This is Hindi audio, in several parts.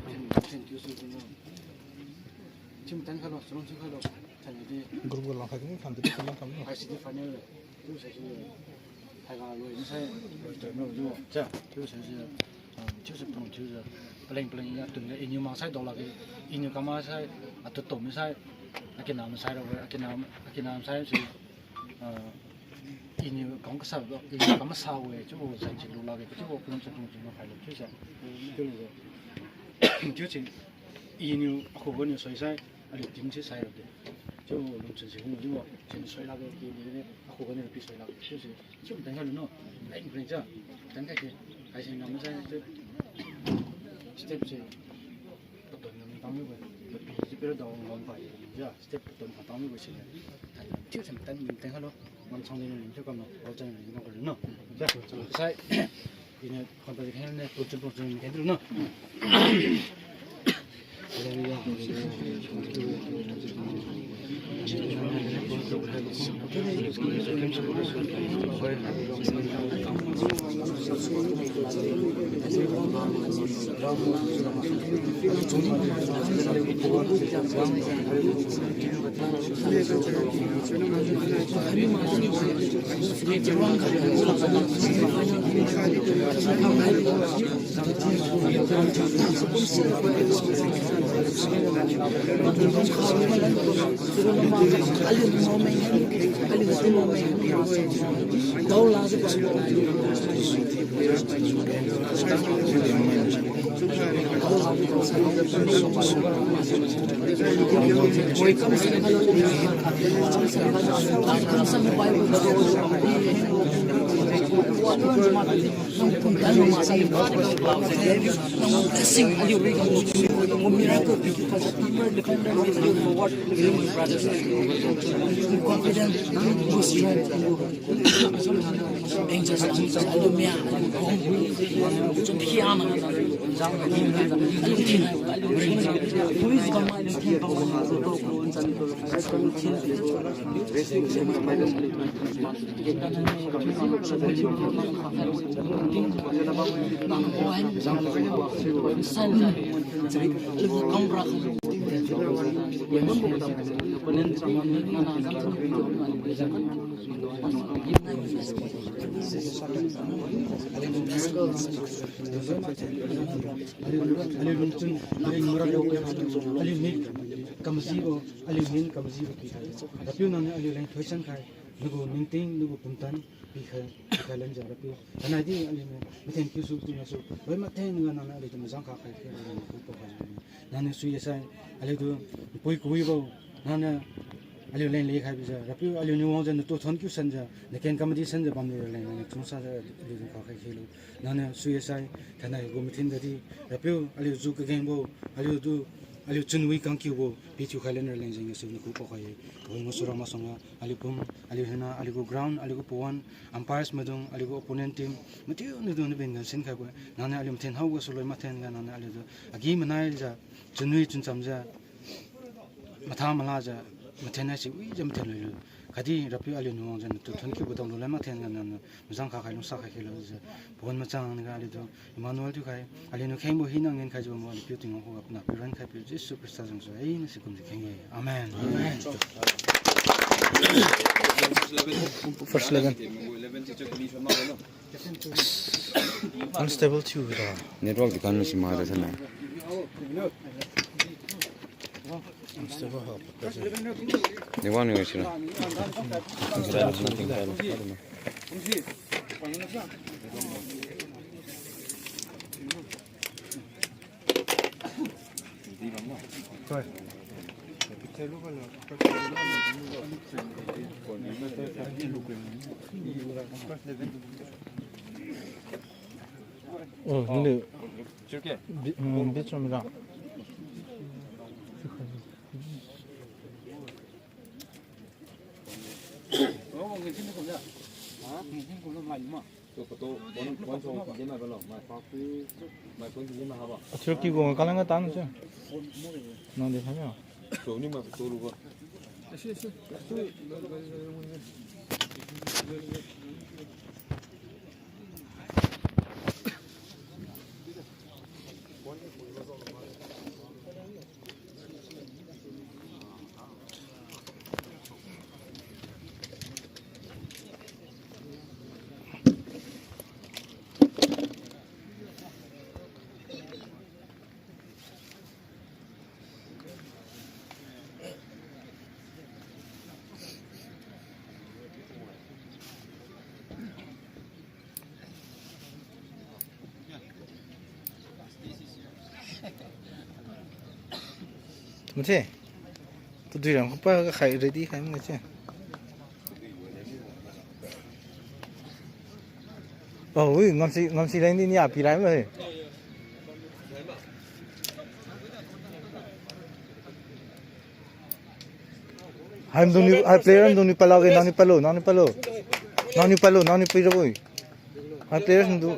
thank you so much chim tan khalo strong chim khalo thani di group la kha ni kham ti kham kham I see the final tu sai hai ga lo ni sai to no ju cha tu sai就是不能就是不灵呀，对的，因为马赛到了个，因为干嘛赛啊，都没赛，啊，给咱们赛了个，给咱们赛是，因为讲个赛个，因为干嘛赛个，就我上次录那个，就我不能做东西嘛，还有就是，就是因为后边的水赛，啊，就顶起赛了的，就弄成是红就我，现在水那个给那个后边的比水那个，就是就等下弄，哎，不能这样，等下去。还是咱们在这 step 是不断的当面会，比别的到往快，是吧 ？step 不断当面会是的，就成等下咯，我从那里就讲咯，我真係講個人咯，是吧？所以，因為看到啲睇呢，都知你睇到咯。Kamasibo, alimin kamasibo kita. Tapi nana alimin fashion kai, nugu minting, nugu puntan, bika lanja. Tapi karena di alimin, mungkin kisu tu masuk. Baik mungkin nana alimin mazang kakai kira nana kupo kai. Nana suya saya, alimin pui kui bau, nana alimin leh kai bisa. Tapi alimin orang jan tu thon kiu sanja, lekin kamadi sanja bambu alimin nana cungsa alimin kakai kilo. Nana suya saya, karena gomitin dari. Tapi alimin zuke gengo, alimin tu ali chunwi kangki wo pichu khalen reng jeng se ni ku ko khai oi ngosura ma songa ali pum ali hena ali go ground ali go puan umpires madung ali go opponent team matiu ni don ben gan sen khai ko nana ali mten haw go soloi mathen gan nana ali do agi manai ja chunwi chun chamja matha mala ja mathen na si wi jam ten loi kadi rapi ali nuang jan tu thon ki bodong lo ma then gan nana mjang kha khai lu sa khai khelo ja bon ma chang ga ali do Emmanuel tu khai ali no khem bo hinang ngen khai jo mo ali pu ting ho apna piran khai pu ji superstar jong so ai ni sikum de khenge amen amen first 11 unstable too network di kan si ma da sana unstable help they want to see Rồi. 근데 줄게. 몇 점이라. 저기 거 가는 거 따는지. 너네 하냐? 조님만 도루고 मुझे तो दुई रंग पर खाई रेडी खाई मुझे ôi ngắm xí lên đi nhà pì lái mà hai player doni palau ke nani palo nani piro boy hai player ndu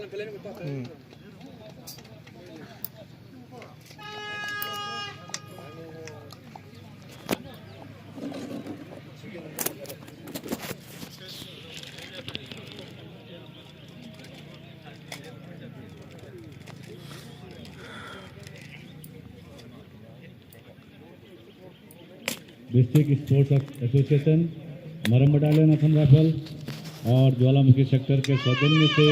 district sports association मरम बटालियन असम राइफल और ज्वालामुखी सेक्टर के सौजन्य से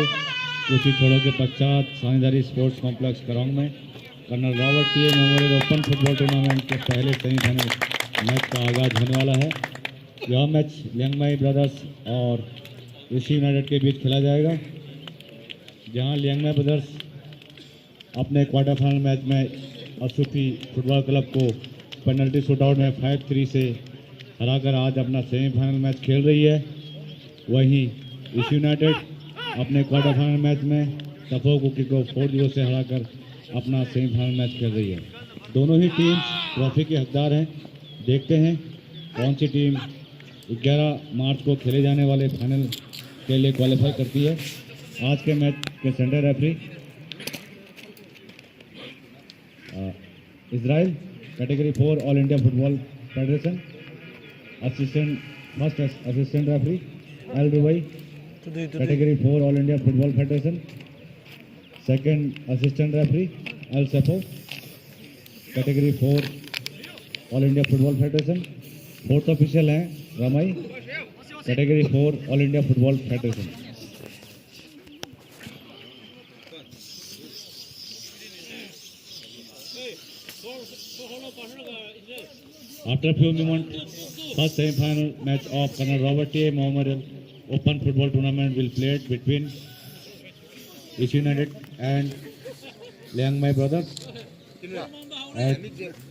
कुछ ही छोड़ों के पश्चात साझेदारी स्पोर्ट्स कॉम्प्लेक्स करौंग में colonel Robert T memorial open football tournament के पहले सेमीफाइनल मैच का आगाज होने वाला है। यह मैच लियांगमाई ब्रदर्स और ऋषि यूनाइटेड के बीच खेला जाएगा, जहां लियांगमाई ब्रदर्स अपने क्वार्टर फाइनल मैच में असूफी फुटबॉल क्लब को पेनल्टी शूटआउट में 5-3 से हराकर आज अपना सेमीफाइनल मैच खेल रही है। वहीं ऋषि यूनाइटेड अपने क्वार्टर फाइनल मैच में तफो कुकी को 4-0 से हराकर अपना सेमीफाइनल मैच खेल रही है। दोनों ही टीम्स ट्रॉफी के हकदार हैं। देखते हैं कौन सी टीम 11 मार्च को खेले जाने वाले फाइनल के लिए क्वालिफाई करती है। आज के मैच के centre referee Israel, category 4 all India football federation. First assistant referee L Rubai, category 4 all India football federation. Second assistant referee L Sefo, category 4 all India football federation. Fourth official हैं Ramai, category 4 all India football federation. After a few moments, first semi-final match of Colonel Robert T. Memorial Open Football Tournament will played between East United and Liangmai Brothers at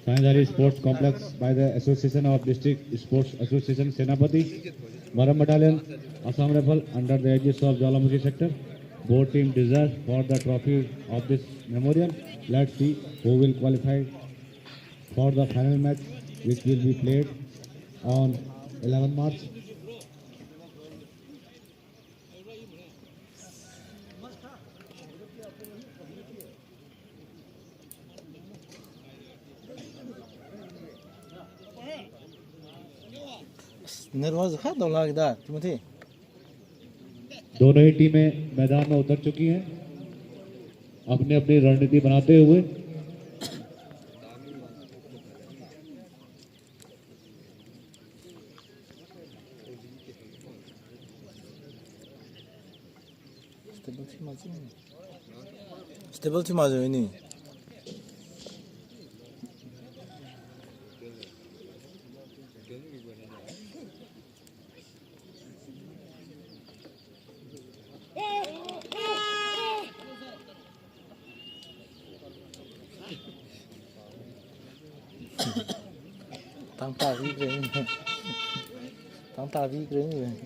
Sanjari Sports Complex by the Association of District Sports Association Senapati, Maram Battalion, Assam Rifle under the aegis of Jwalamukhi sector. Both teams deserve for the trophy of this memorial. Let's see who will qualify for the final match, which will be played on 11 March. Nervous है तो लगता तुमथे दोनों ही टीमें मैदान में उतर चुकी हैं अपनी अपनी रणनीति बनाते हुए। स्टेबल थी माजो ini tăng ta vi cái này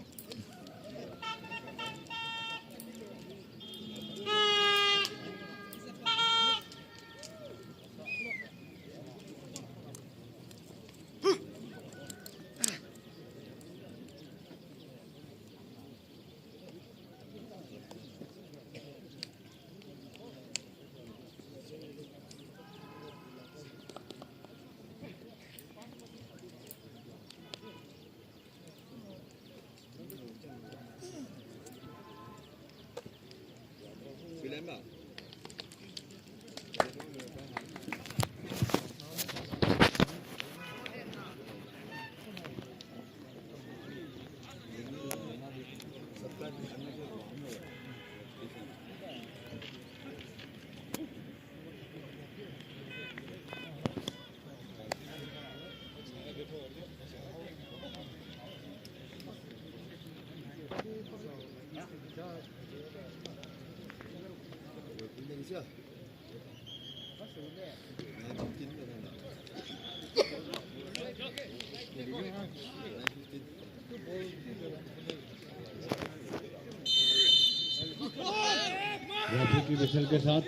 referee की विसल के साथ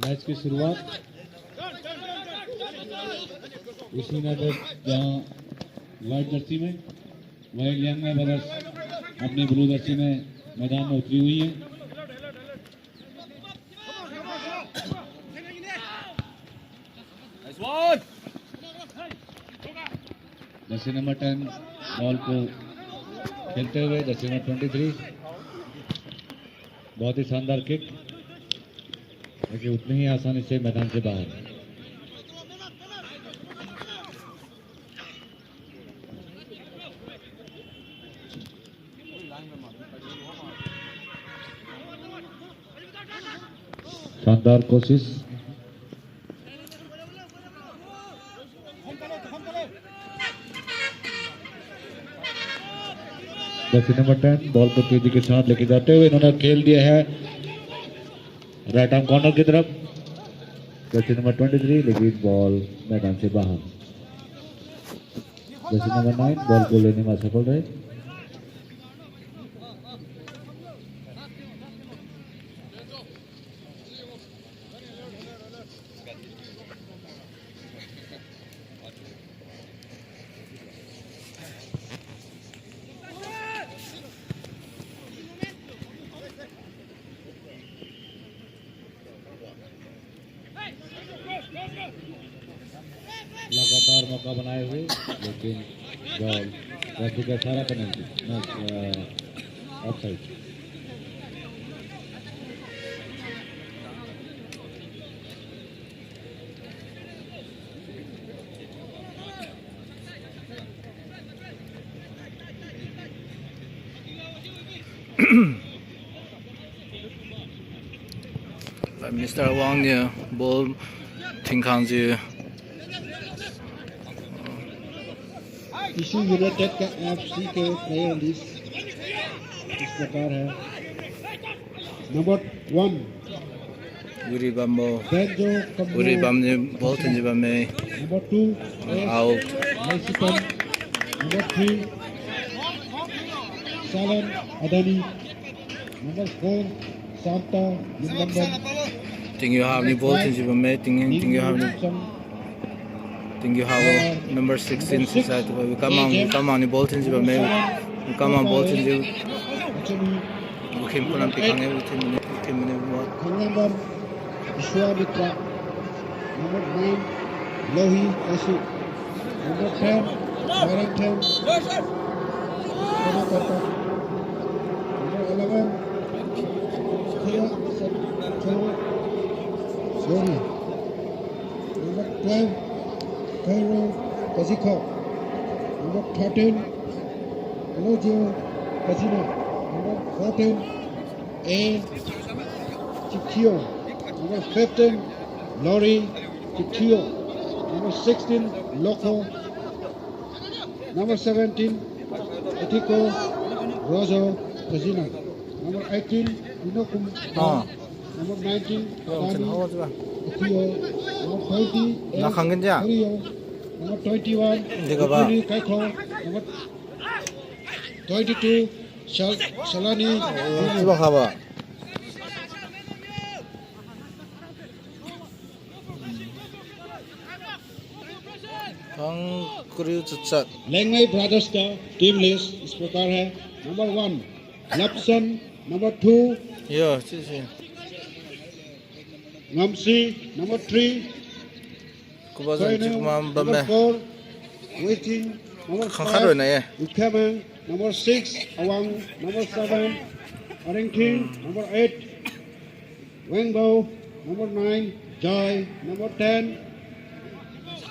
मैच की शुरुआत। इसी नजर जहां व्हाइट जर्सी में वही लियांग ब्रदर्स अपनी ब्लू जर्सी में मैदान में उतरी हुई है। जर्सी नंबर 10 बॉल को खेलते हुए जर्सी नंबर 23 बहुत ही शानदार किक, लेकिन उतनी ही आसानी से मैदान से बाहर। शानदार कोशिश। जर्सी नंबर 10 बॉल को तेजी के साथ लेके जाते हुए इन्होंने खेल दिया है राइट आर्म कॉर्नर की तरफ। जर्सी नंबर 23 लेकिन बॉल मैदान से बाहर। जर्सी नंबर 9 बॉल को लेने में असफल रहे। लगातार मौका बनाए हुए लेकिन बॉल रेफरी का इशारा penalty offside. Mr. Wang the ball Ting Kang जी इसी यूनाइटेड का एफसी के प्लेयर लिस्ट इस प्रकार है। नंबर 1 Uri Bambo बेंजो कम्बो। Uri Bam ने ball tinggi bam में नंबर 2 out। मैसिकन। नंबर 3 सालन अदानी। नंबर 4 सांता लिंगम। Tinggi have ni ball tinggi bam में tinggi have ni tinggi have number 16 side we come on ni ball tinggi bam में we come on ball tinggi Kim pulang pikang ni tim ni buat number Vishwamitra. Number 9 लोही एसु। नंबर 10 वॉरेंटन नंबर 11 थिया सोनी। नंबर 12 कैरो कजिको। नंबर 13 लोजियो कजिनो। Number 14 A Chikio. Number 15 Lori Chikio. Number 16 Loco. Number 17 Etiko Rozo Casino. Number 18 Inokum. Number 19 Dani Etio. Number 20 Nakangin dia. Rio. Number 21 Jaga ba? Ukuri Kaiko. Number 22 Salani. Coba khabar Kang Kuriu Cucat Liangmai brothers का टीम लिस्ट इस प्रकार है। नंबर 1 लप्सन। नंबर 2 Yo sih नमसी। Number 3 Kubazan cuma number bame 4 वेटिंग। नंबर Khangkharo 5 na ye उकेमन। नंबर 6 अवांग। नंबर 7 अरिंगकिंग। नंबर 8 वेंगबो। Number 9 Joy. Number 10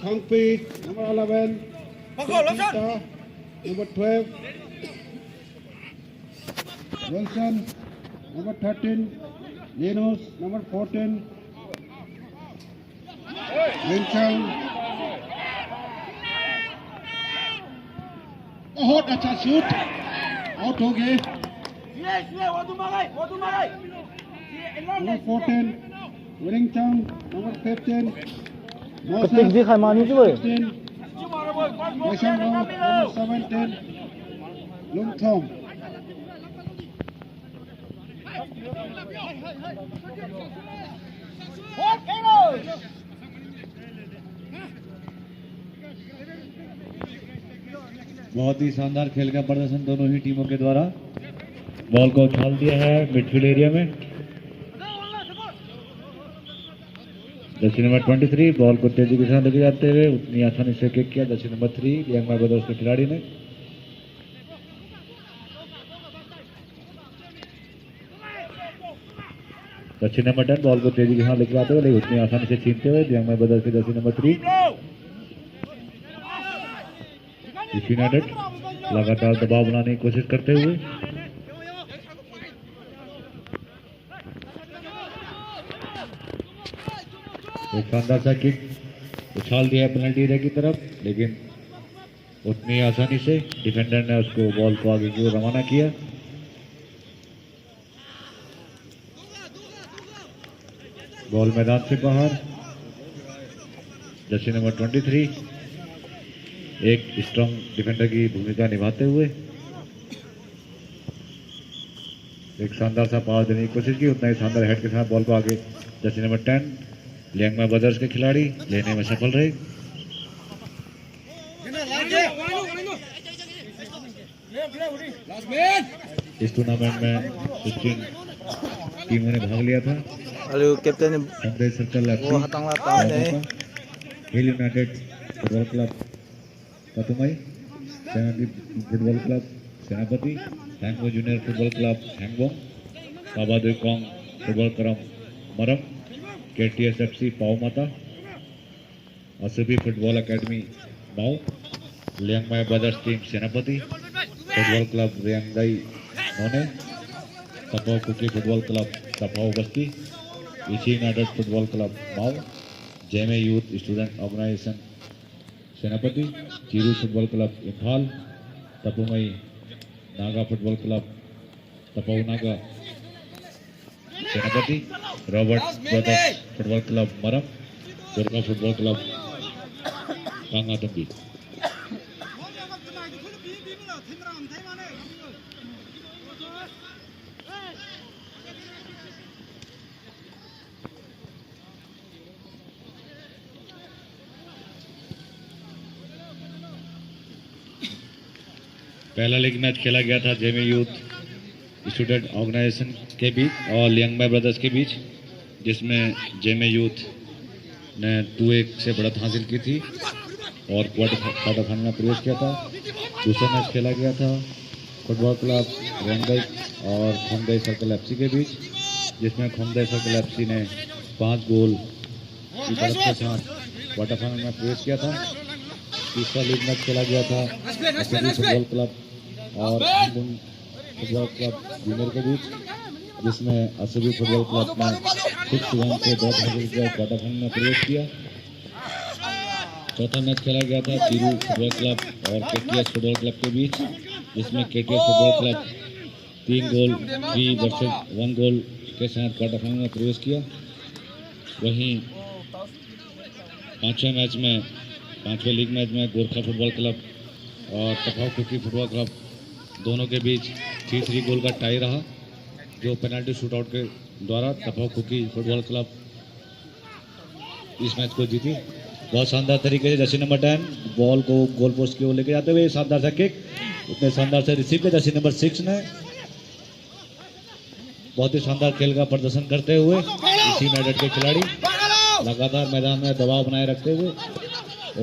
Kangpi. Number 11 Pita. Number 12 Wilson. Number 13 Linus. Number 14 Linchang. बहुत अच्छा शूट आउट हो गए। Number 14 Wellington. Number 15 Ketik di khai mani tu boy 16 Racing round number 17, Lung Thom. बहुत ही शानदार खेल का प्रदर्शन दोनों ही टीमों के द्वारा। बॉल को उछाल दिया है मिडफील्ड एरिया में। जर्सी नंबर 23 बॉल को तेजी के साथ लेके जाते हुए उतनी आसानी से किक किया Jersey number 3 young my brothers के खिलाड़ी ने। जर्सी नंबर 10 बॉल को तेजी के साथ लेके आते हुए लेकिन उतनी आसानी से छीनते हुए यंग माय ब्रदर्स के जर्सी नंबर 3 यूनाइटेड लगातार दबाव बनाने की कोशिश करते हुए। एक शानदार सा किक उछाल दिया पेनल्टी एरिया की तरफ, लेकिन उतनी आसानी से डिफेंडर ने उसको बॉल को आगे की ओर रवाना किया। बॉल मैदान से बाहर। जर्सी नंबर 23 एक स्ट्रांग डिफेंडर की भूमिका निभाते हुए एक शानदार सा पास देने की कोशिश की, उतना ही शानदार हेड के साथ बॉल को आगे जर्सी नंबर 10 लियांगमा ब्रदर्स के खिलाड़ी लेने में सफल रहे। इस टूर्नामेंट में 16 टीमों ने भाग लिया था। Alu captain Sunday Circle FC, वो हतंग लाता है हिल यूनाइटेड फुटबॉल क्लब पतुमई, सेनापति फुटबॉल क्लब सेनापति, हैंगबो जूनियर फुटबॉल क्लब हैंगबो, काबादुकोंग football club Maram, KTS FC पाओ माता, असुबी football academy Mao, Liangmai brothers team Senapati, football club रियांगाई नोने, तपाओ कुकी फुटबॉल क्लब तपाओ बस्ती, इसी यूनाइटेड फुटबॉल क्लब माओ, जेमे यूथ स्टूडेंट ऑर्गेनाइजेशन सेनापति, चीरू फुटबॉल क्लब इम्फाल, तपुमई नागा फुटबॉल क्लब तपाऊ Naga Senapati, Robert brothers football club मरम, दुर्गा फुटबॉल क्लब कांगातंबी। पहला लीग मैच खेला गया था जेमे यूथ स्टूडेंट ऑर्गेनाइजेशन के बीच और लियांगमाई ब्रदर्स के बीच, जिसमें जेमे यूथ ने 2-1 से बढ़त हासिल की थी और क्वार्टर फाइनल में प्रवेश किया था। दूसरा मैच खेला गया था फुटबॉल क्लब रियांगाई और खोमदेई सर्कल एफसी के बीच, जिसमें खोमदेई सर्कल एफसी ने 5 गोल की बढ़त के साथ क्वार्टर फाइनल में प्रवेश किया था। तीसरा लीग मैच खेला गया था फुटबॉल क्लब और फुटबॉल क्लब जूनियर के बीच, जिसमें असुबी फुटबॉल क्लब ने 6-1 से बहुत हासिल किया, क्वार्टर फाइनल में प्रवेश किया। चौथा मैच खेला गया था चीरू फुटबॉल क्लब और केटीएस फुटबॉल क्लब के बीच, जिसमें केटीएस फुटबॉल क्लब 3 गोल की वर्सेस 1 गोल के साथ क्वार्टर फाइनल में प्रवेश किया। वहीं पांचवें लीग मैच में गोरखा फुटबॉल क्लब और तफाव कुकी फुटबॉल क्लब दोनों के बीच 3-3 गोल का टाई रहा, जो पेनल्टी शूटआउट के द्वारा तफाव कुकी फुटबॉल क्लब इस मैच को जीती। बहुत शानदार तरीके से जर्सी नंबर 10 बॉल को गोल पोस्ट की ओर लेके जाते हुए शानदार सा किक, उतने शानदार से रिसीव किया जर्सी नंबर 6 ने। बहुत ही शानदार खेल का प्रदर्शन करते हुए इसी यूनाइटेड के खिलाड़ी लगातार मैदान में दबाव बनाए रखते हुए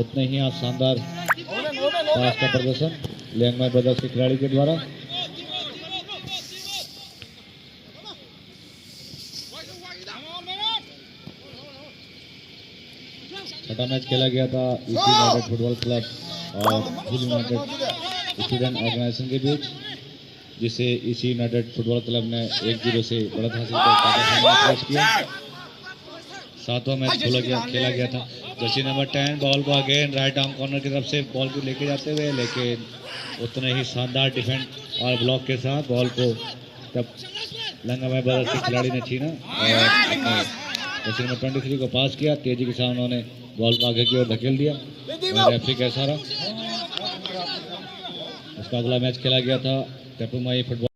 उतने ही आज शानदार पास का प्रदर्शन लियांगमाई ब्रदर्स के खिलाड़ी के द्वारा। छठा मैच खेला गया था ईसी यूनाइटेड फुटबॉल क्लब और हिल यूनाइटेड स्टूडेंट ऑर्गेनाइजेशन के बीच, जिसे ईसी यूनाइटेड फुटबॉल क्लब ने 1-0 से बढ़त हासिल कर क्वार्टर फाइनल में प्रवेश किया। सातवां मैच खेला गया था जर्सी नंबर 10 बॉल को अगेन राइट आर्म कॉर्नर की तरफ से बॉल को लेके जाते हुए, लेकिन उतने ही शानदार डिफेंड और ब्लॉक के साथ बॉल को तब लियांगमाई ब्रदर्स के खिलाड़ी ने छीना और जर्सी नंबर 23 को पास किया। तेजी के साथ उन्होंने बॉल को आगे की ओर धकेल दिया। रेफरी का इशारा इसका अगला मैच खेला गया था तपुमाई फुटबॉल,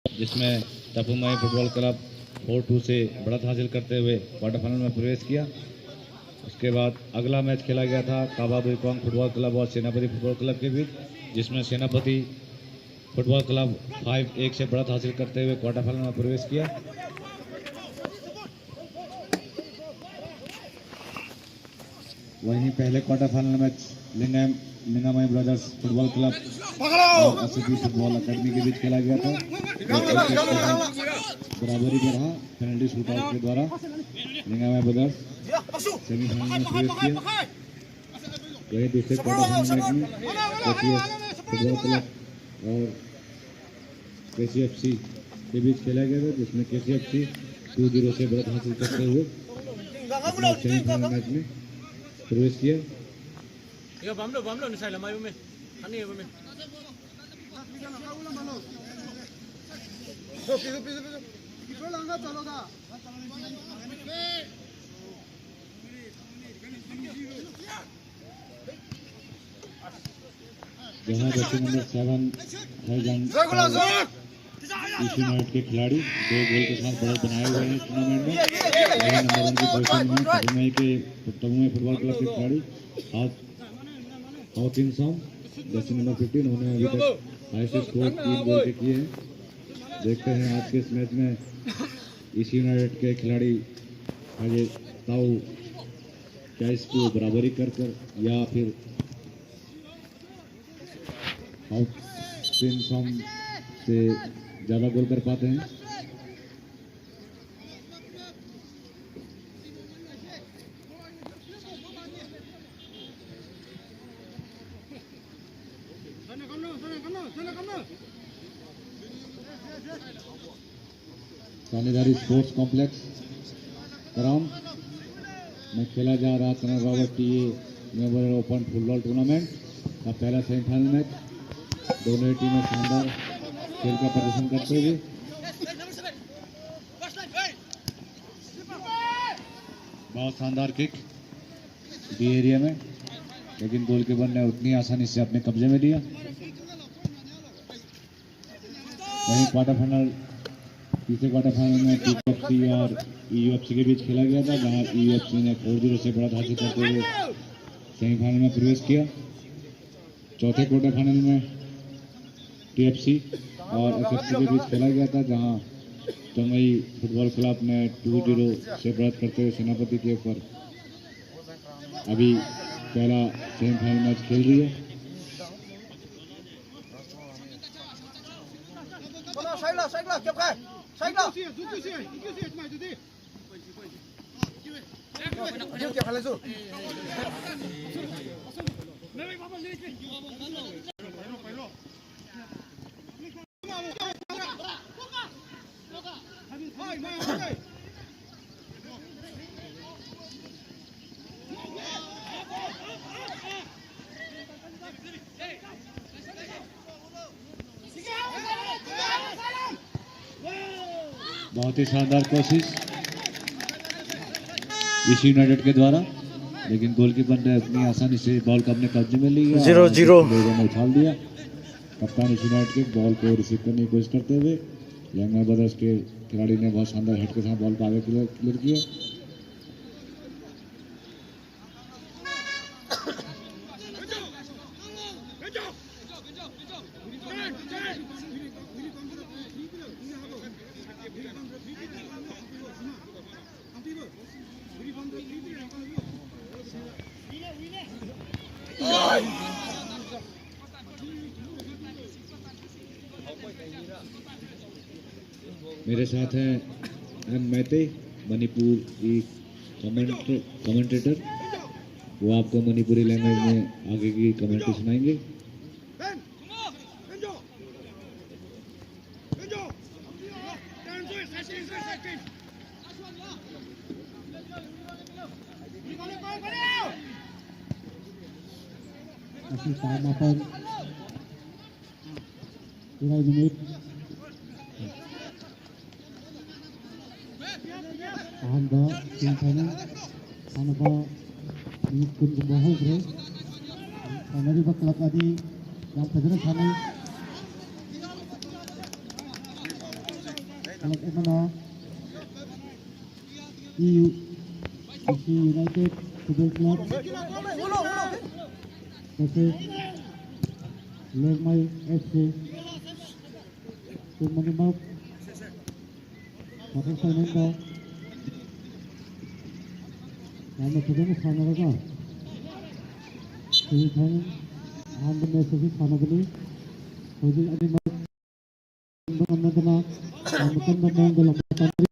जिसमें तपुमाई फुटबॉल क्लब 4-2 से बढ़त हासिल करते हुए क्वार्टर फाइनल में प्रवेश किया। उसके बाद अगला मैच खेला गया था काबा दुईकोंग फुटबॉल क्लब और सेनापति फुटबॉल क्लब के बीच, जिसमें सेनापति फुटबॉल क्लब 5-1 से बढ़त हासिल करते हुए क्वार्टर फाइनल में प्रवेश किया। वहीं पहले quarter final match Liangmai brothers football club और एसपी फुटबॉल अकेडमी के बीच खेला गया था। बराबरी में रहा, पेनल्टी शूटआउट के द्वारा लिंगामाई ब्रदर्स सेमीफाइनल में प्रवेश किया। वहीं दूसरे क्वार्टर फाइनल मैच में फुटबॉल क्लब और केसीएफसी के बीच खेला गया था, जिसमें केसीएफसी 2-0 से बढ़त हासिल करते हुए सेमीफाइनल मैच में प्रवेश किया। जहां जर्सी नंबर 7 यूनाइटेड के खिलाड़ी 2 गोल के साथ बढ़त बनाए हुए हैं टूर्नामेंट में। वही नंबर 1 की पोजीशन में तपुमाई फुटबॉल क्लब के खिलाड़ी हाउथिन सॉम जर्सी नंबर 15, उन्होंने अभी तक हाईएस्ट स्कोर 3 गोल के किए हैं। देखते हैं आज के इस मैच में ईसी यूनाइटेड के खिलाड़ी आगे ताऊ क्या इसको बराबरी कर या फिर हाउथिन सॉम से ज़्यादा गोल कर पाते हैं। सानीधारी स्पोर्ट्स कॉम्प्लेक्स ग्राउंड में खेला जा रहा colonel Robert TA memorial open football tournament का पहला सेमीफाइनल मैच। दोनों ही टीमें शानदार खेल का प्रदर्शन करते हुए बहुत शानदार किक दी एरिया में, लेकिन गोलकीपर ने उतनी आसानी से अपने कब्जे में लिया। वहीं क्वार्टर फाइनल तीसरे क्वार्टर फाइनल में टीएफसी और ईयूएफसी के बीच खेला गया था, जहां ईयूएफसी ने 4-0 से बढ़त हासिल करते हुए सेमीफाइनल में प्रवेश किया। चौथे क्वार्टर फाइनल में टीएफसी और एसएफसी के बीच खेला गया था, जहां तपुमाई फुटबॉल क्लब ने 2-0 से बढ़त करते हुए सेनापति के ऊपर अभी पहला सेमीफाइनल मैच खेल रही है। बहुत ही शानदार कोशिश ईसी यूनाइटेड के द्वारा, लेकिन गोलकीपर ने अपनी आसानी से बॉल को अपने कब्जे में लिया। 0-0 लोगों ने उछाल दिया। कप्तान ईसी यूनाइटेड के बॉल को रिसीव करने की कोशिश करते हुए लिंगामाई ब्रदर्स के खिलाड़ी ने बहुत शानदार हेड के साथ बॉल को आगे क्लियर किया। मेरे साथ हैं एम मैते, मणिपुर की कमेंटेटर। वो आपको मणिपुरी लैंग्वेज में आगे की कमेंट्री सुनाएंगे। Anda, Sintana, Anapa, Nikun Bahugre, ꯁꯥꯟꯅꯔꯤꯕ ꯀ꯭ꯂꯕ ꯑꯅꯤ ꯌꯥꯝ ꯐꯖꯅ ꯁꯥꯟꯅꯩ ꯀ꯭ꯂꯕ ꯑꯃꯅ DC United Football Club versus Lermai FC tim menembak Kapal Sainanda nama sedang sanaraga ini kan anda mesej sana beli jadi ada nama bukan nama dalam materi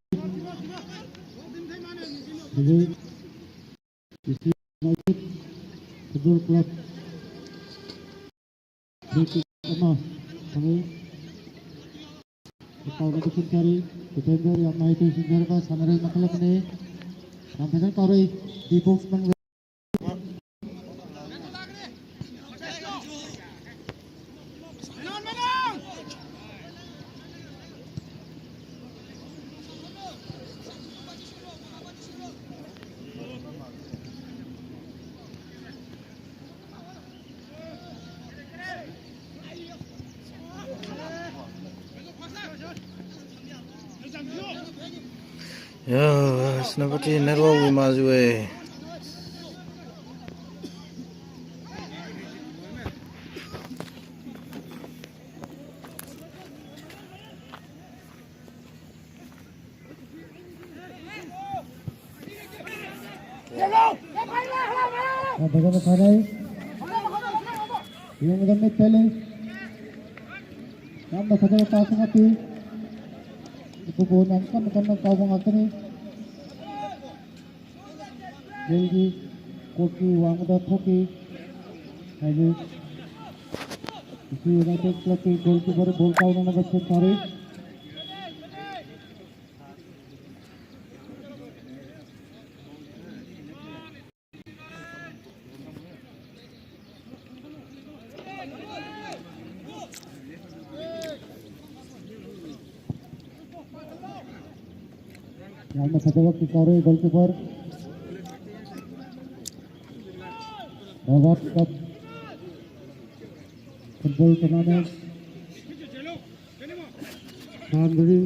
jadi DC United Football Club British Ama kami kita udah bikin cari defender yang naik itu sendiri kan sanari maklum ini sampai kan kau di box bang Ya, seperti network Wimazue. bagaimana sanai yang gamit pele nama saja pasang api Kubunan kan kau mengakini jadi koki uang dah koki hari isi United Club ke goalkeeper bol kau nana bacaan tarik yang satu waktu kau goalkeeper World Cup football tournament Sandri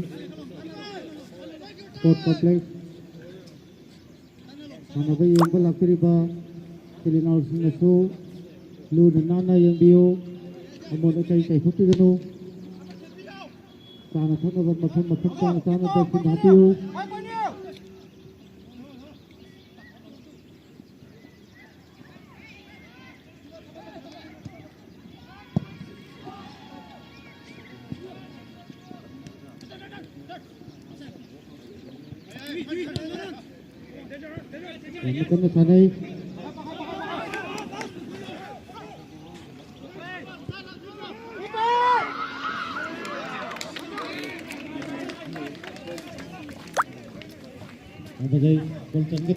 Sport Complex Sanabai yang berlaku ba Silinal Sinasu Lu Nana yang bio Amon cai putih dulu Sana sana macam sana bersin hati yang kena sanai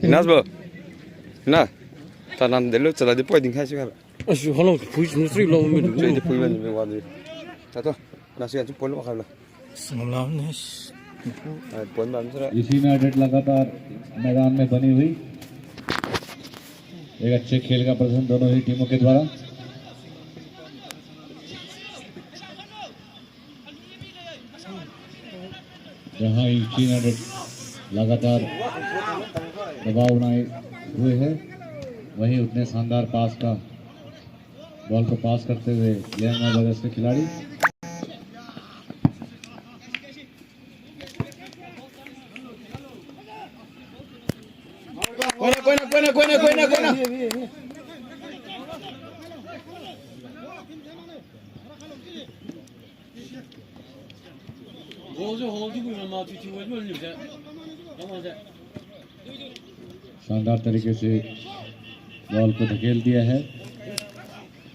Nasbo. Na. Tanan delu chala di poi ding khai sigar. Asu halong pui nutri lo me du. Jadi poi ban me wadi. Tato. Nasi aja poi lo khala. Senglamnes. Poi ban sera. इसी यूनाइटेड लगातार मैदान में बनी हुई एक अच्छे खेल का प्रदर्शन दोनों ही टीमों के द्वारा जहां ईसी यूनाइटेड लगातार दबाव बनाए हुए है वहीं उतने शानदार पास का बॉल को पास करते हुए लेना ब्रदर्स के खिलाड़ी Buena. शानदार तरीके से बॉल को धकेल दिया है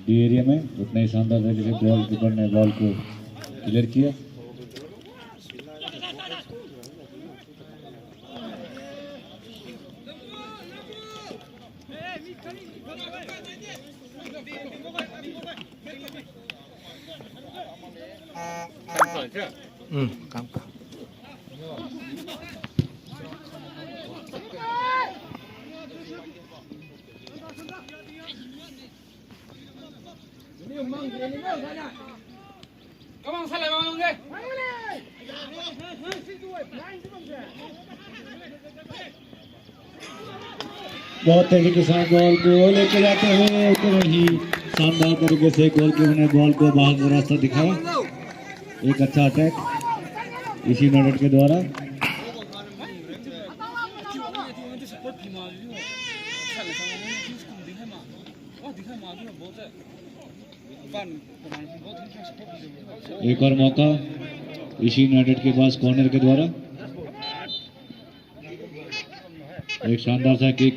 डी एरिया में उतने ही शानदार तरीके से बॉल कीपर ने बॉल को क्लियर किया Cảm. बहुत तेजी के साथ बॉल को लेके जाते हुए उतना ही शानदार तरीके से गोलकीपर ने बॉल को बाहर का रास्ता दिखाया। एक अच्छा अटैक इसी यूनाइटेड के द्वारा। एक और मौका इसी यूनाइटेड के पास कॉर्नर के द्वारा। एक शानदार सा किक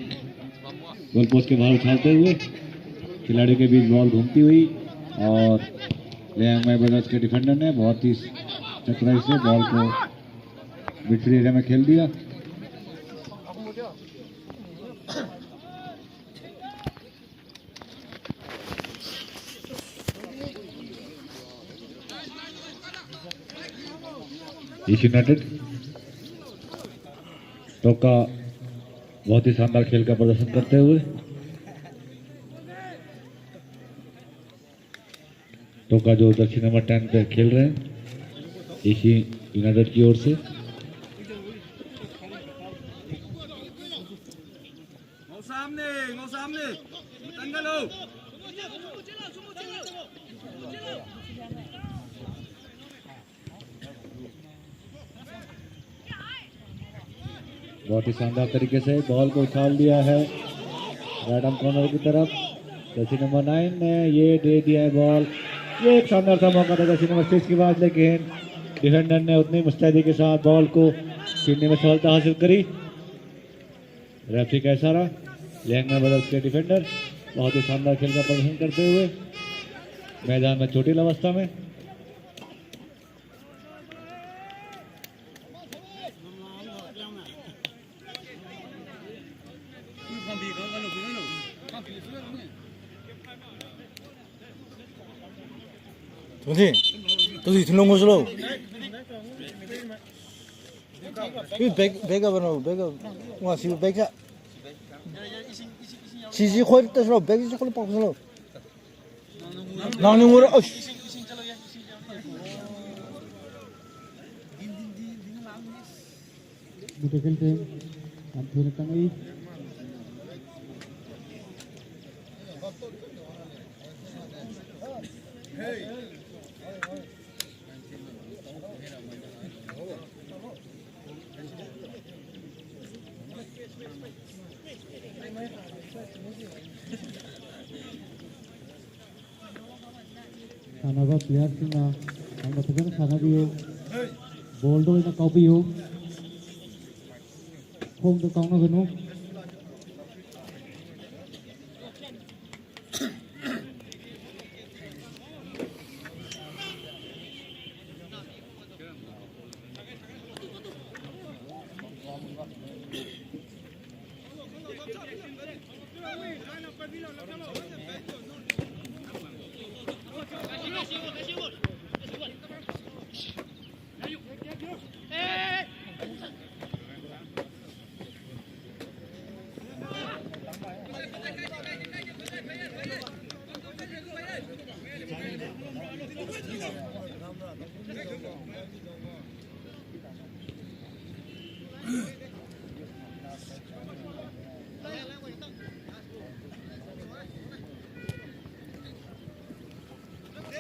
गोल पोस्ट के बाहर उछालते हुए खिलाड़ी के बीच बॉल घूमती हुई और लियांग माई ब्रदर्स के डिफेंडर ने बहुत ही चतुराई से बॉल को मिडफील्ड एरिया में खेल दिया। ईस्ट यूनाइटेड टोका बहुत ही शानदार खेल का प्रदर्शन करते हुए टोका जो दक्षिण नंबर 10 पे खेल रहे हैं इसी यूनाइटेड की ओर से। बहुत ही शानदार तरीके से बॉल को उछाल दिया है राइट आर्म कॉर्नर की तरफ। जर्सी नंबर 9 ने ये दे दिया है बॉल। ये एक शानदार सा मौका था जर्सी नंबर 6 के बाद, लेकिन डिफेंडर ने उतनी मुस्तैदी के साथ बॉल को छीनने में सफलता हासिल करी। रेफरी का इशारा। लियांग माई ब्रदर्स के डिफेंडर बहुत ही शानदार खेल का प्रदर्शन करते हुए मैदान में चोटिल अवस्था में। 동생, 너도 들러온 것으로. 이 배가 뭐노? 배가 와 지금 배가 지지 호일 때서 배기 조금 빠져서 나는 뭐라 Butuh tim Abdul Kamil. Sanaga player sina ang matagal sanagiyo boldo ina kaupiyo không được con nó gần không?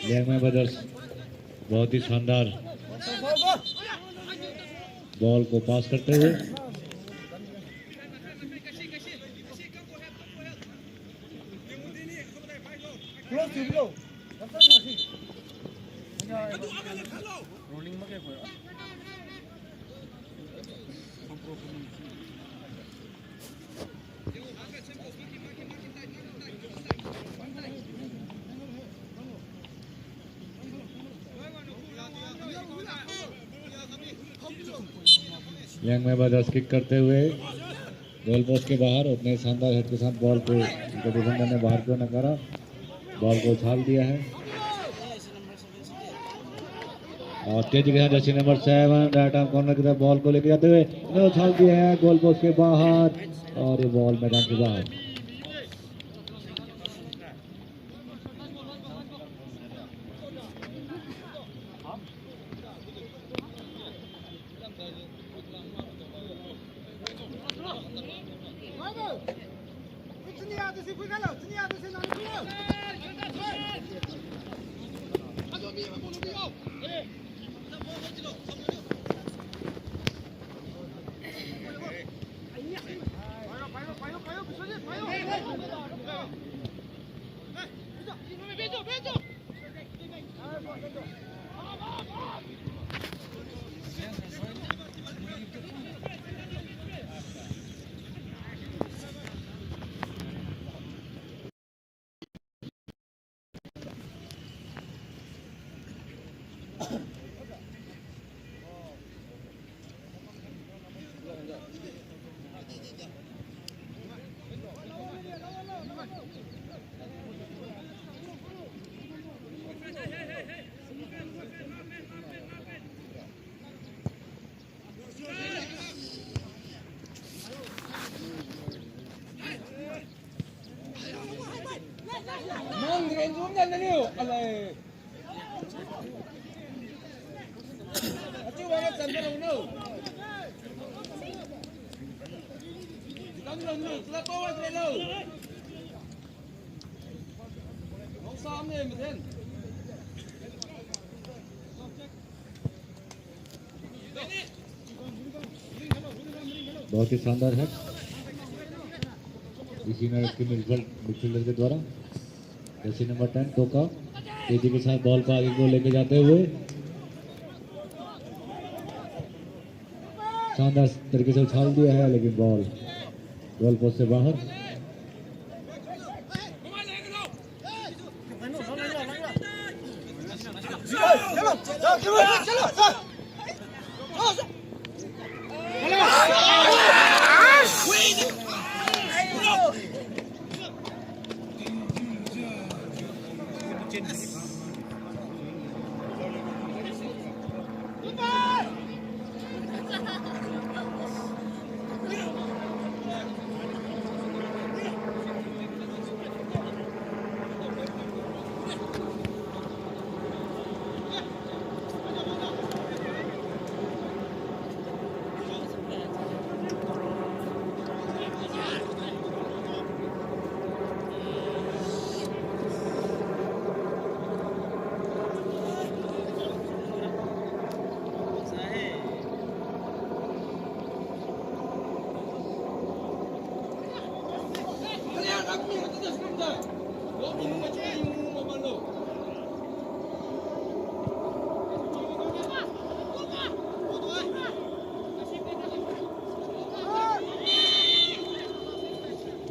Liangmai brothers बहुत ही शानदार बॉल को पास करते हुए लियांग माई ब्रदर्स किक करते हुए गोल पोस्ट के बाहर उतने शानदार हेड के साथ बॉल को डिफेंडर ने बाहर क्यों न करा, बॉल को उछाल दिया है और तेजी के साथ Jersey number 7 right arm corner की तरफ बॉल को लेकर जाते हुए उछाल दिया है गोल पोस्ट के बाहर और ये बॉल मैदान के बाहर। बहुत ही शानदार है इसी में इसके मिडफील्डर के द्वारा जैसे नंबर 10 टोका तेजी के साथ बॉल को आगे को लेके जाते हुए शानदार तरीके से उछाल दिया है, लेकिन बॉल गोल पोस्ट से बाहर।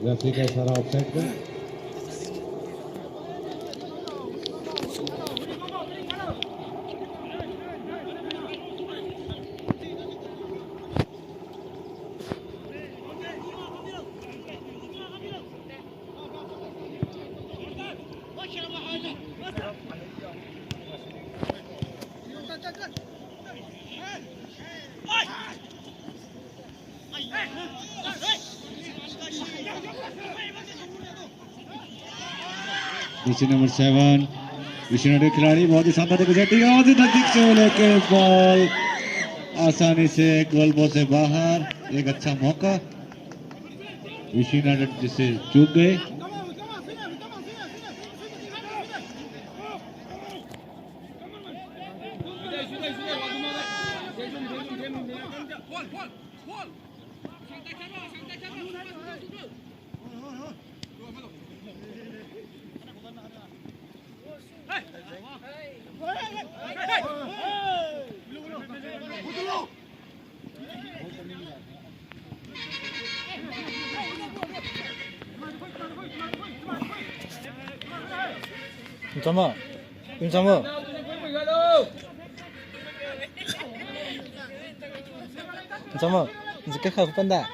रेफरी का इशारा ऑफसाइड का। नीचे नंबर 7 विश्वनाथ खिलाड़ी बहुत ही शानदार गुजरती है और नजदीक से लेके बॉल आसानी से गोल पोस्ट से बाहर। एक अच्छा मौका विश्वनाथ जिसे चूक गए। 잠깐만, 잠깐만. 잠깐만, 이제 깨끗하고 뺀다.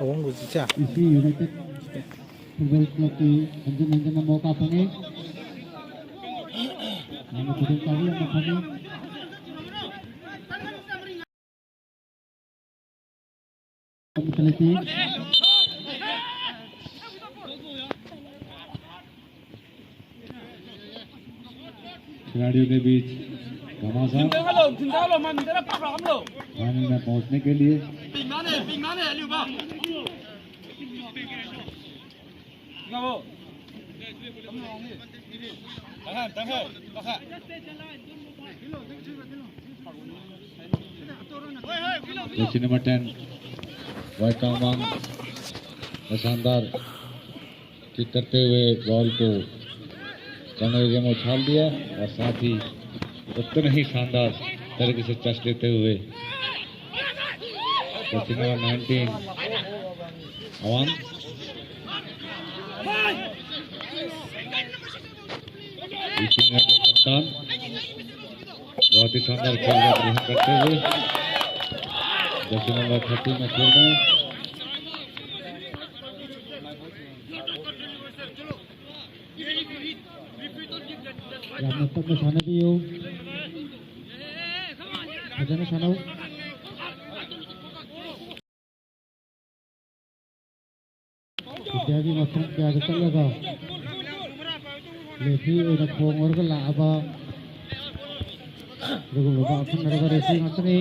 원고 진짜. इसी यूनाइटेड फुटबॉल क्लब की अंजन मौका फने Facility. खिलाड़ियों के बीच घमासान फाइनल में पहुंचने के लिए जर्सी नंबर 10 वाई कामांग शानदार किक करते हुए बॉल को कमरे में उछाल दिया और साथ ही उतने ही शानदार तरीके से टच लेते हुए जर्सी नंबर 19 अवान कप्तान बहुत ही शानदार खेल ग्रहण करते हुए जर्सी नंबर 30 में खेल रहे हैं Tap na sana diyo. Ayan na sana. Jadi macam kaya kita laga. Lepi udah pongor ke laba. Lagu lupa apa mereka racing macam ni.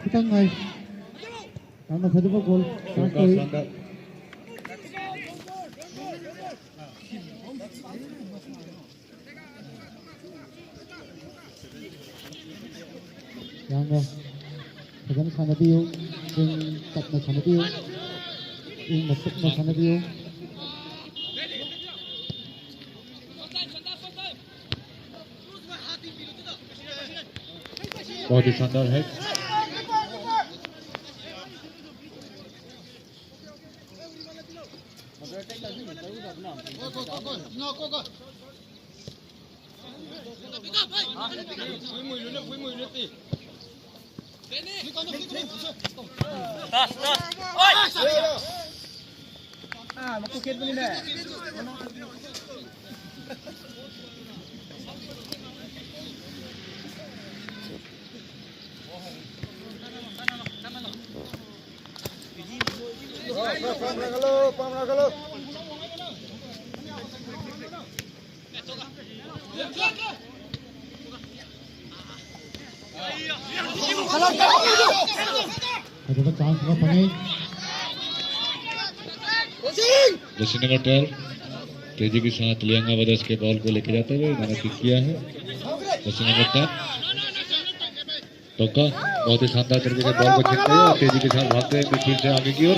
Kita guys. Karena satu gol. शानदार Yang Ayan sana diyo. Yung tap na sana diyo. Yung matap na sana diyo. बहुत ही शानदार है अजब चांस का पने जर्सी नंबर 12 तेजी के साथ लियांगा ब्रदर्स के बॉल को लेके जाते हुए इन्होंने किक किया है। जर्सी नंबर 10 टोका बहुत ही शानदार तरीके से बॉल को छीनते हुए और तेजी के साथ भागते हुए मिडफील्ड से आगे की ओर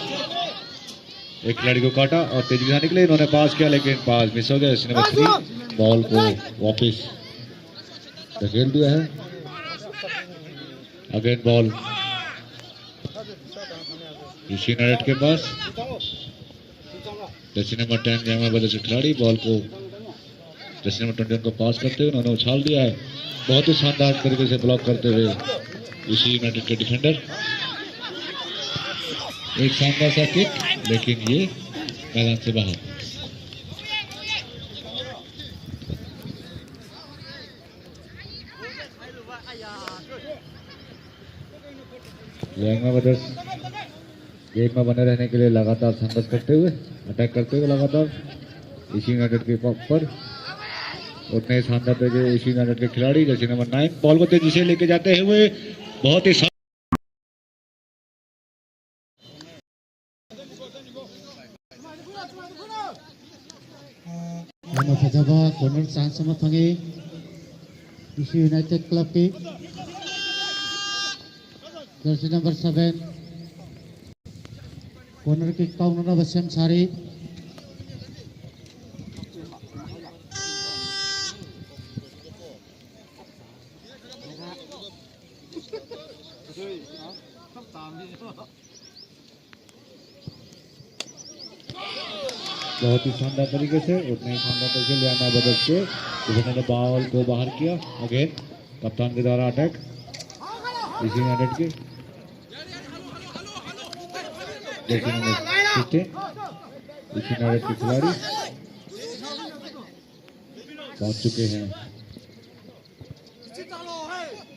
एक खिलाड़ी को काटा और तेजी के साथ निकले, इन्होंने पास किया लेकिन पास मिस हो गया। जर्सी नंबर 3 बॉल को वापस धकेल दिया है। अगेन बॉल इसी नेट के पास जर्सी नंबर 10 लियांगा ब्रदर्स के खिलाड़ी बॉल को जर्सी नंबर 21 को पास करते हुए उन्होंने उछाल दिया है, बहुत ही शानदार तरीके से ब्लॉक करते हुए इसी यूनाइटेड के डिफेंडर। एक शानदार सा किक लेकिन ये मैदान से बाहर। लियांगा ब्रदर्स गेम में बने रहने के लिए लगातार संघर्ष करते हुए अटैक करते हुए लगातार इसी यूनाइटेड के पर उतने ही शानदार तरीके इसी यूनाइटेड के खिलाड़ी जर्सी नंबर 9 बॉल को तेजी से लेके जाते हुए बहुत ही फजाबा कॉर्नर चांस में फंगे इसी यूनाइटेड क्लब की jersey number 7 corner kick counter वसम सारी बहुत ही शानदार तरीके से उतने ही शानदार तरीके से लियांगा ब्रदर्स के उन्होंने बॉल को बाहर किया। अगेन कप्तान के द्वारा अटैक इसी यूनाइटेड के जर्सी नंबर 16 इसी यूनाइटेड के खिलाड़ी पहुंच चुके हैं।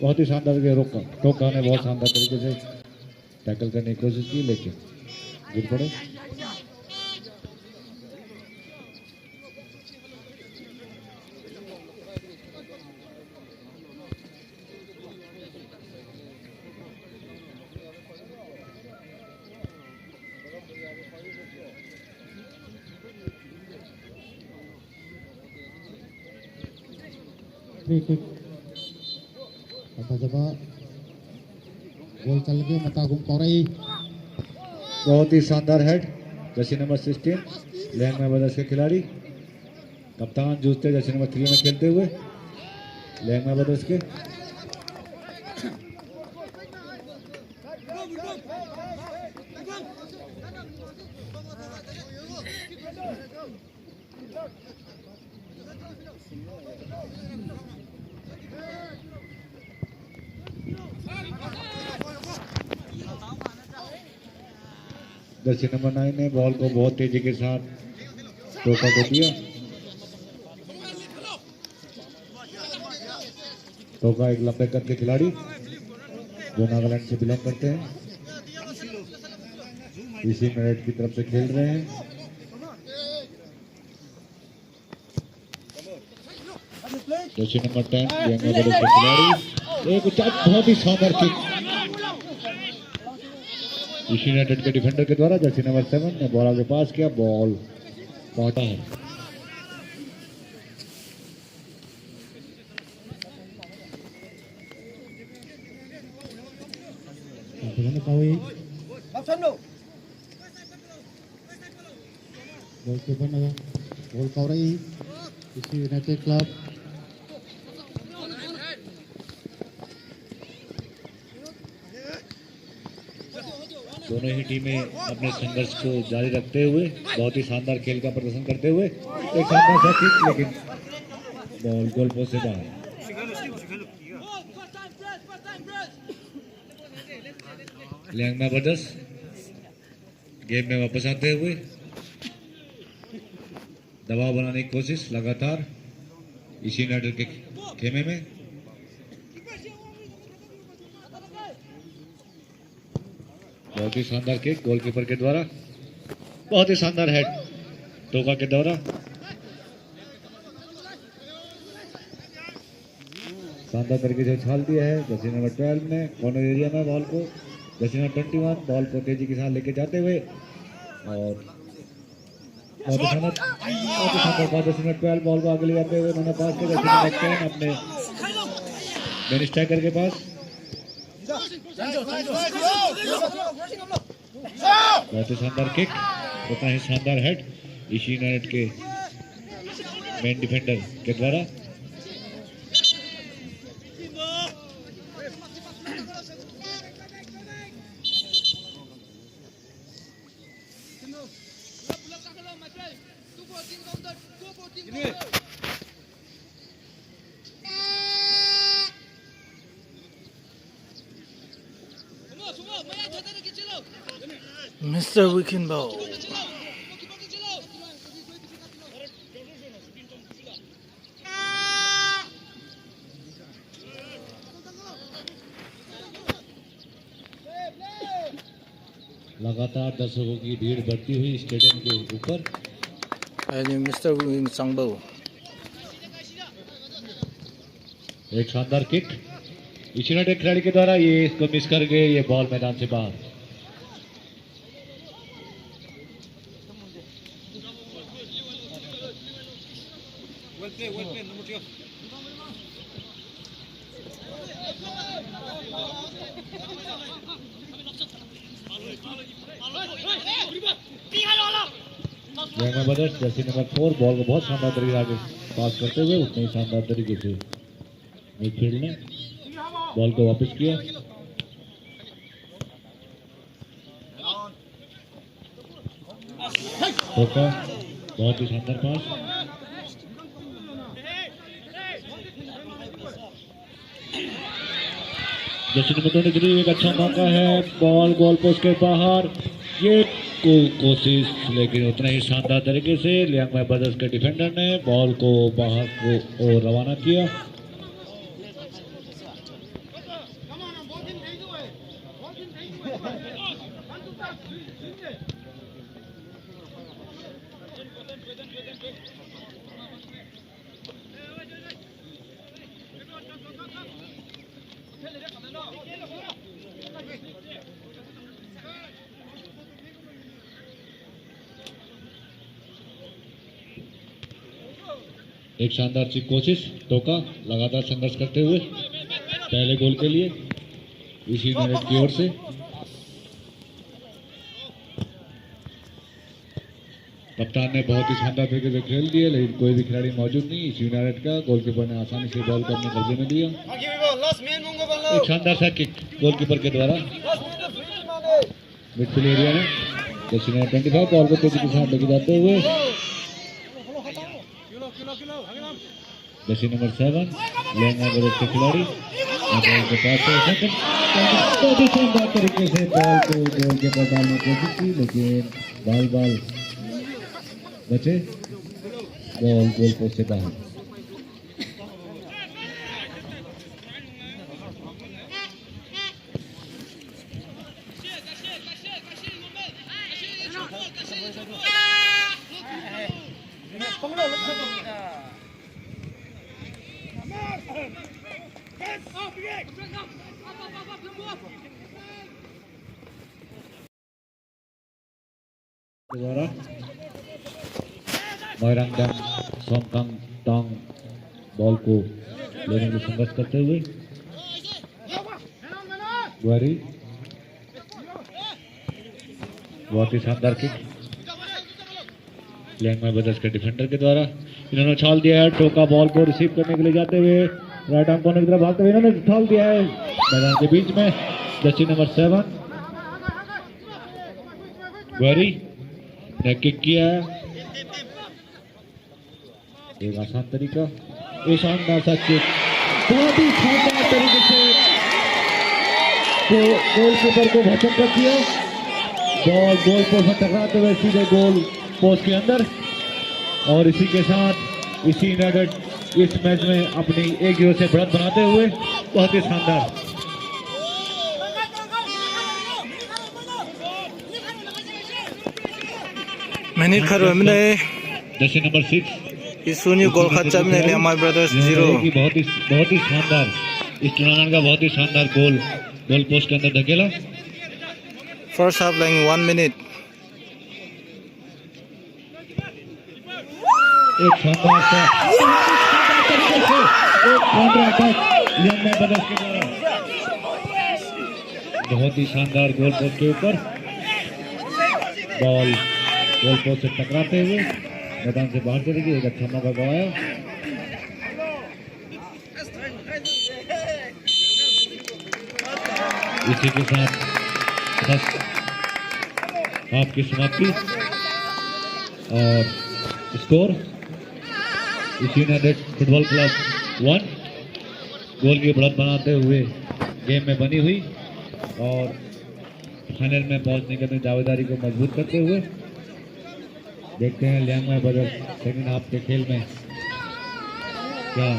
बहुत ही शानदार तरीके टोका ने बहुत शानदार तरीके से टैकल करने की कोशिश की लेकिन गिर पड़े। फ्री किक फजाबा गोल चल के मतागुम कोरई बहुत ही शानदार हेड जर्सी नंबर 16 लियांगा ब्रदर्स के खिलाड़ी कप्तान जूझते जर्सी नंबर 3 में खेलते हुए लियांगा ब्रदर्स के जर्सी नंबर 9 ने बॉल को बहुत तेजी के साथ टोका को दिया। टोका एक लंबे कद के खिलाड़ी जो नागालैंड से बिलोंग करते हैं इसी मिनट की तरफ से खेल रहे हैं। जर्सी नंबर 10 लियांगा ब्रदर्स के खिलाड़ी एक बहुत ही शानदार किक इसी यूनाइटेड के डिफेंडर के द्वारा जर्सी नंबर 7 ने बॉल आगे पास किया, बॉल पहुंचा है। गोल कोरई इसी यूनाइटेड क्लब दोनों ही टीमें अपने संघर्ष को जारी रखते हुए बहुत ही शानदार खेल का प्रदर्शन करते हुए एक शानदार सा किक लेकिन बॉल गोल पोस्ट से बाहर। लियांगा ब्रदर्स गेम में वापस आते हुए दबाव बनाने की कोशिश लगातार इसी यूनाइटेड के खेमे में बहुत ही शानदार किक गोलकीपर के द्वारा बहुत ही शानदार हेड टोका के द्वारा। शानदार तरीके से उछाल दिया है जर्सी नंबर 12 ने कॉर्नर एरिया में बॉल को। जर्सी नंबर 21 बॉल को तेजी के साथ लेके जाते हुए और बहुत ही शानदार जर्सी नंबर 12 बॉल को आगे ले जाते हुए उन्होंने पास किया। जर्सी नंबर 10 अपने मेन स्ट्राइकर के पास। बहुत ही शानदार किक, उतना ही शानदार हेड ईशी यूनाइटेड के मेन डिफेंडर के द्वारा। Mr. Wickenbow. लगातार दर्शकों की भीड़ बढ़ती हुई स्टेडियम के ऊपर। And Mr. Winsangbo. एक शानदार किक ईशी यूनाइटेड खिलाड़ी के द्वारा, ये इसको मिस कर गए, ये बॉल मैदान से बाहर। ब्रदर्स जर्सी नंबर 4 बॉल को बहुत शानदार तरीके से आगे पास करते हुए उतने ही शानदार तरीके से मिडफील्ड ने बॉल को वापस किया। टोका बहुत ही शानदार पास। जर्सी नंबर 23 एक अच्छा मौका है, बॉल गोल पोस्ट के बाहर, ये कोशिश लेकिन उतना ही शानदार तरीके से लियांग ब्रदर्स के डिफेंडर ने बॉल को बाहर को और रवाना किया। एक शानदार सी कोशिश, टोका लगातार संघर्ष करते हुए पहले गोल के लिए ईशी यूनाइटेड की ओर से। कप्तान ने बहुत ही शानदार तरीके से खेल दिए, लेकिन कोई भी खिलाड़ी मौजूद नहीं ईशी यूनाइटेड का। गोलकीपर ने आसानी से बॉल को अपने कब्जे में लिया। एक शानदार सा किक गोलकीपर के द्वारा मिडफील्ड एरिया में। जर्सी नंबर 25 बॉल को तेजी के साथ लेके जाते हुए जर्सी नंबर 7 लियांग ब्रदर्स के खिलाड़ी बॉल के पास बहुत ही शानदार तरीके से बॉल को गोल के पास डालने की कोशिश की, लेकिन बॉल बचे, बॉल गोल पोस्ट से बाहर। द्वारा मोइरांगडम सोमकांग टोंग बॉल को लेने में संघर्ष करते हुए गुआरी बहुत ही शानदार किक लियांग ब्रदर्स के डिफेंडर के द्वारा। इन्होंने उछाल दिया है, टोका बॉल को रिसीव करने के लिए जाते हुए राइट आर्म कोने की तरफ भागते हुए इन्होंने उछाल दिया है मैदान के बीच में। जर्सी नंबर 7 गुआरी ने किक किया है, एक आसान तरीका, एक शानदार सा किक, बहुत ही शानदार तरीके से गोलकीपर को भचक कर किया। बॉल गोल पोस्ट में टकराते हुए सीधे गोल पोस्ट के अंदर, और इसी के साथ ईशी यूनाइटेड इस मैच में अपनी 1-0 से बढ़त बनाते हुए बहुत ही शानदार। minute खरो हमने जर्सी नंबर 6 इसुनी गोल खर्चा में ले हमारे ब्रदर्स 0 बहुत ही शानदार इस टूर्नामेंट का बहुत ही शानदार गोल पोस्ट के अंदर धकेला first half like 1 minute एक शानदार सा एक काउंटर अटैक लियोन ब्रदर्स के द्वारा बहुत ही शानदार गोल पोस्ट के ऊपर बॉल गोल पोस्ट से टकराते हुए मैदान से बाहर चली गई एक अच्छा मौका गवाया इसी के साथ हाफ की समाप्ति और स्कोर यूनाइटेड फुटबॉल क्लब 1 गोल की बढ़त बनाते हुए गेम में बनी हुई और फाइनल में पहुंचने के लिए दावेदारी को मजबूत करते हुए देखते हैं लियांगमाई ब्रदर्स सेकंड हाफ के खेल में क्या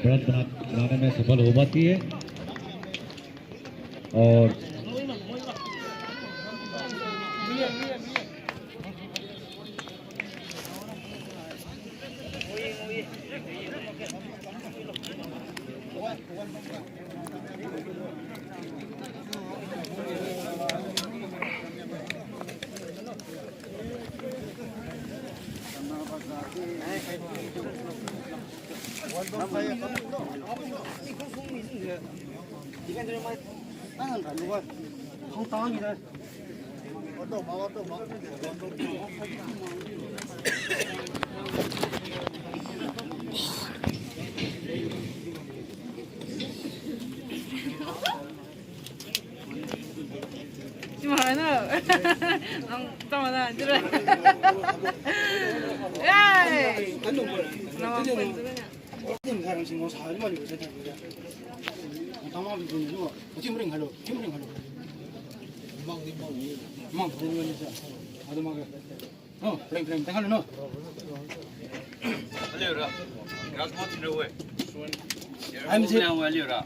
बढ़त बनाने में सफल हो पाती है और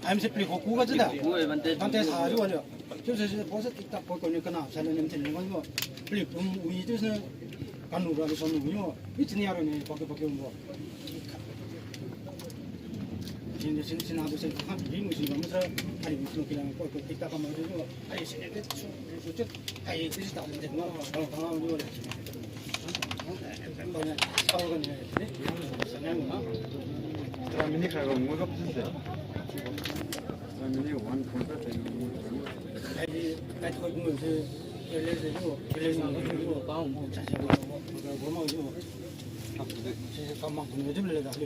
I'm simply Hokuga to that. Dantes has one. Just was it up for the canal, and then one more. We just know Kanu from you. It's near me, pocket Pokemon. In the Cincinnati, English, I was looking at what could pick up on my door. I said it. I just didn't know how to do it.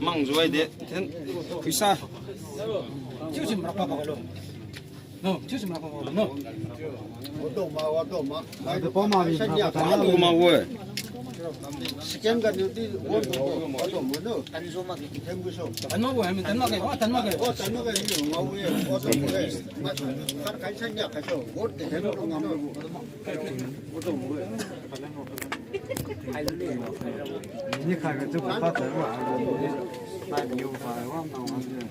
Mang rồi đấy, thế quý sa. Chứ gì mà bao bao no, chứ gì mà bao bao no. Aku mau gue. Sekian kan nanti atau mana tadi semua kita tembus so. Tanma gue, tanma ke, tanma ke. Oh tanma ke ini mau gue, atau gue. Kan kaitannya kacau. Bot tembus ngambil. Atau gue. Ini kagak cukup patah, wah. Tadi juga, wah, mau ambil.